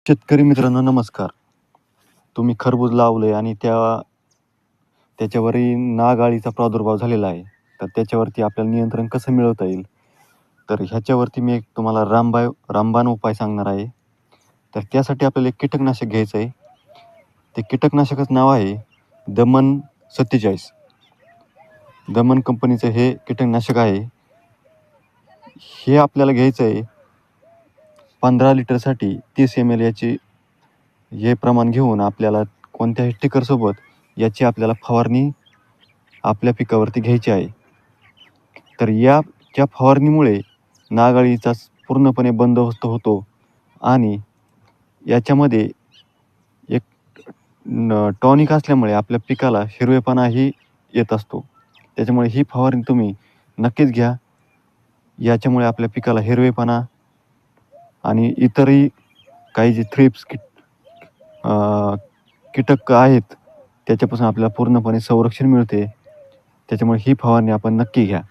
शेतकरी मित्रांनो नमस्कार. तुम्ही खरबूज लावलंय आणि त्याच्यावरही नाग अळीचा प्रादुर्भाव झालेला आहे. तर त्याच्यावरती आपल्याला नियंत्रण कसं मिळवता येईल? तर ह्याच्यावरती मी एक तुम्हाला रामबाण उपाय सांगणार आहे. तर त्यासाठी आपल्याला एक कीटकनाशक घ्यायचं आहे. ते कीटकनाशकाचं नाव आहे दमन 47. दमन कंपनीचं हे कीटकनाशक आहे. हे आपल्याला घ्यायचं आहे 15 लिटरसाठी 30 ml याची हे प्रमाण घेऊन आपल्याला कोणत्याही स्टिकरसोबत याची आपल्याला फवारणी आपल्या पिकावरती घ्यायची आहे. तर त्या फवारणीमुळे नाग अळीचा पूर्णपणे बंदोबस्त होतो आणि याच्यामध्ये एक टॉनिक असल्यामुळे आपल्या पिकाला हिरवेपणाही येत असतो. त्याच्यामुळे ही फवारणी तुम्ही नक्कीच घ्या. याच्यामुळे आपल्या पिकाला हिरवेपणा आणि इतरही काही जे कीटक आहेत त्याच्यापासून आपल्याला पूर्णपणे संरक्षण मिळते. त्याच्यामुळे ही फवारणी आपण नक्की घ्या.